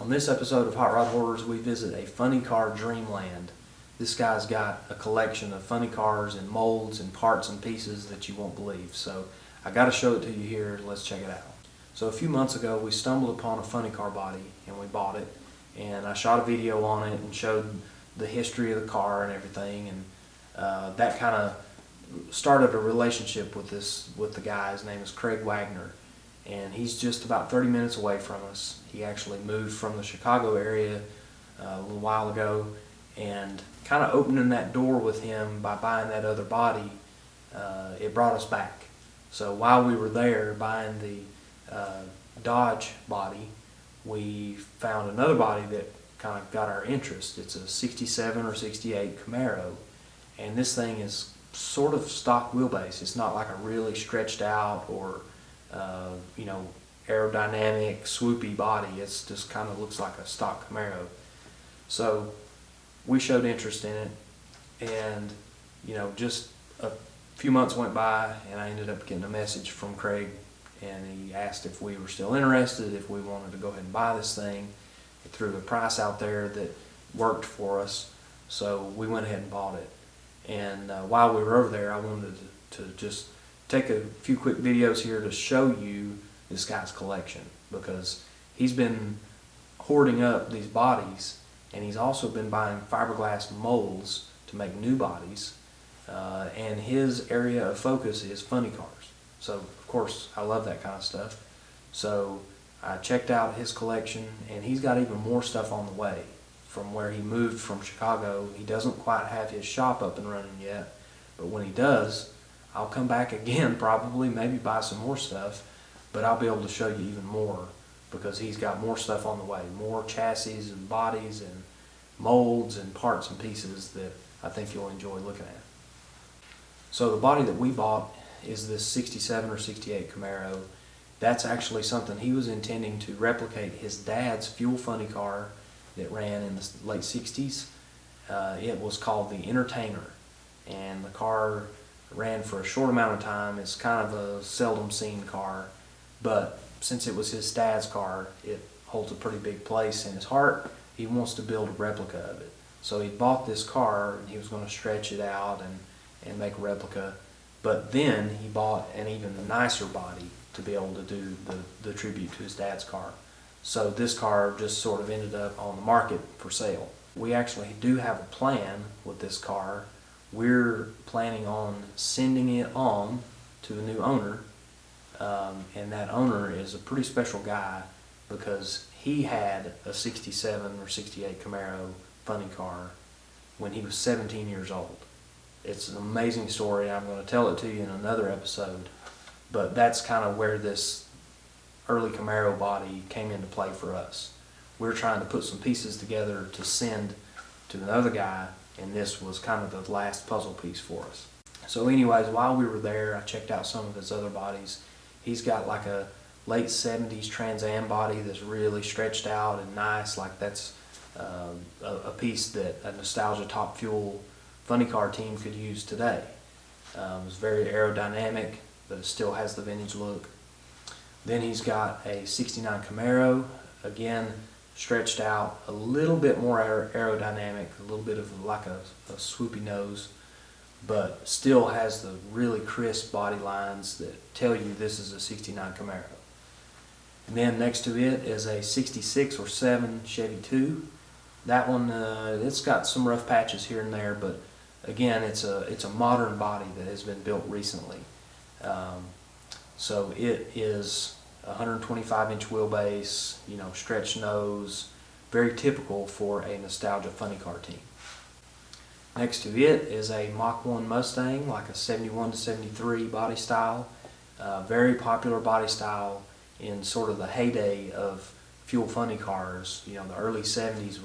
On this episode of Hot Rod Hoarders, we visit a funny car dreamland. This guy's got a collection of funny cars and molds and parts and pieces that you won't believe. So I got to show it to you here. Let's check it out. So a few months ago, we stumbled upon a funny car body and we bought it. And I shot a video on it and showed the history of the car and everything. And that kind of started a relationship with the guy. His name is Craig Wagner. And he's just about 30 minutes away from us. He actually moved from the Chicago area a little while ago, and kind of opening that door with him by buying that other body, it brought us back. So while we were there buying the Dodge body, we found another body that kind of got our interest. It's a 67 or 68 Camaro, and this thing is sort of stock wheelbase. It's not like a really stretched out or aerodynamic, swoopy body. It's just kind of looks like a stock Camaro. So we showed interest in it, and just a few months went by, and I ended up getting a message from Craig, and he asked if we were still interested, if we wanted to go ahead and buy this thing. He threw a price out there that worked for us, so we went ahead and bought it. And while we were over there, I wanted to just take a few quick videos here to show you this guy's collection, because he's been hoarding up these bodies, and he's also been buying fiberglass molds to make new bodies, and his area of focus is funny cars. So of course I love that kind of stuff. So I checked out his collection, and he's got even more stuff on the way from where he moved from Chicago. He doesn't quite have his shop up and running yet, but when he does, I'll come back again, probably, maybe buy some more stuff, but I'll be able to show you even more, because he's got more stuff on the way, more chassis and bodies and molds and parts and pieces that I think you'll enjoy looking at. So the body that we bought is this 67 or 68 Camaro. That's actually something he was intending to replicate his dad's fuel funny car that ran in the late 60s. It was called the Entertainer, and the car ran for a short amount of time. It's kind of a seldom seen car, but since it was his dad's car, it holds a pretty big place in his heart. He wants to build a replica of it. So he bought this car, and he was going to stretch it out and make a replica, but then he bought an even nicer body to be able to do the tribute to his dad's car. So this car just sort of ended up on the market for sale. We actually do have a plan with this car. We're planning on sending it on to a new owner, and that owner is a pretty special guy, because he had a 67 or 68 Camaro funny car when he was 17 years old. It's an amazing story. I'm going to tell it to you in another episode, but that's kind of where this early Camaro body came into play for us. We're trying to put some pieces together to send to another guy, and this was kind of the last puzzle piece for us. So anyways, while we were there, I checked out some of his other bodies. He's got like a late 70s Trans Am body that's really stretched out and nice. Like that's a piece that a Nostalgia Top Fuel funny car team could use today. It's very aerodynamic, but it still has the vintage look. Then he's got a 69 Camaro, again stretched out, a little bit more aerodynamic, a little bit of like a swoopy nose, but still has the really crisp body lines that tell you this is a 69 Camaro. And then next to it is a 66 or 7 Chevy 2. That one, it's got some rough patches here and there, but again, it's a modern body that has been built recently. So it is 125-inch wheelbase, stretched nose, very typical for a Nostalgia funny car team. Next to it is a Mach 1 Mustang, like a 71 to 73 body style. Very popular body style in sort of the heyday of fuel funny cars. The early 70s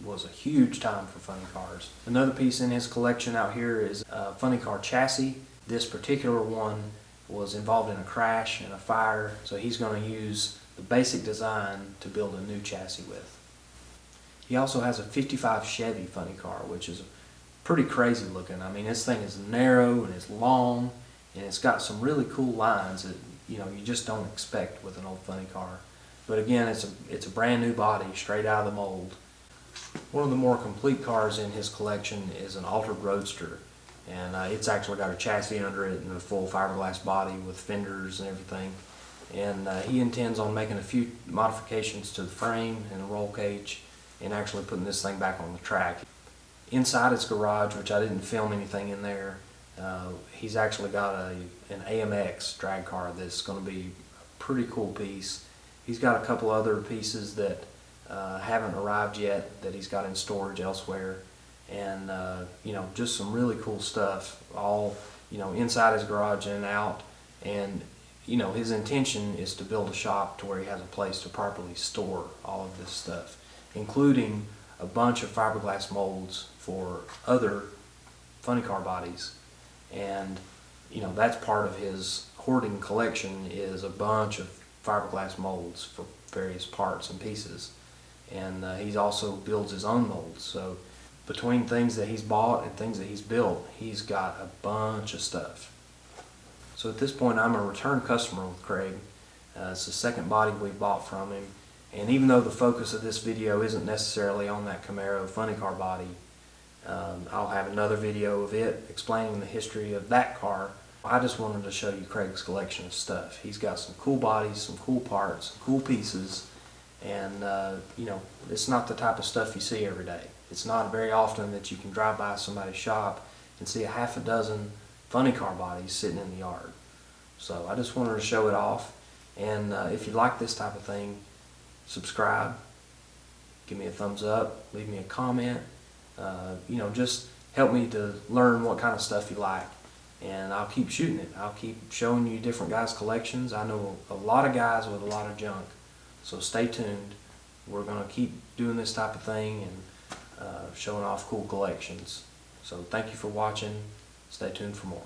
was a huge time for funny cars. Another piece in his collection out here is a funny car chassis. This particular one was involved in a crash and a fire, so he's going to use the basic design to build a new chassis with. He also has a 55 Chevy funny car, which is pretty crazy looking. I mean, this thing is narrow and it's long, and it's got some really cool lines that you just don't expect with an old funny car. But again, it's a brand new body, straight out of the mold. One of the more complete cars in his collection is an altered Roadster. And it's actually got a chassis under it and a full fiberglass body with fenders and everything. And he intends on making a few modifications to the frame and the roll cage and actually putting this thing back on the track. Inside his garage, which I didn't film anything in there, he's actually got an AMX drag car that's going to be a pretty cool piece. He's got a couple other pieces that haven't arrived yet that he's got in storage elsewhere. And you know, just some really cool stuff, all, you know, inside his garage and out. And you know, his intention is to build a shop to where he has a place to properly store all of this stuff, including a bunch of fiberglass molds for other funny car bodies. And you know, that's part of his hoarding collection, is a bunch of fiberglass molds for various parts and pieces. And he also builds his own molds. So between things that he's bought and things that he's built, he's got a bunch of stuff. So at this point, I'm a return customer with Craig. It's the second body we bought from him. And even though the focus of this video isn't necessarily on that Camaro funny car body, I'll have another video of it explaining the history of that car. I just wanted to show you Craig's collection of stuff. He's got some cool bodies, some cool parts, some cool pieces. And you know, it's not the type of stuff you see every day. It's not very often that you can drive by somebody's shop and see a half a dozen funny car bodies sitting in the yard. So I just wanted to show it off. And if you like this type of thing, subscribe, give me a thumbs up, leave me a comment. You know, just help me to learn what kind of stuff you like. And I'll keep shooting it. I'll keep showing you different guys' collections. I know a lot of guys with a lot of junk. So stay tuned. We're going to keep doing this type of thing and showing off cool collections. So thank you for watching. Stay tuned for more.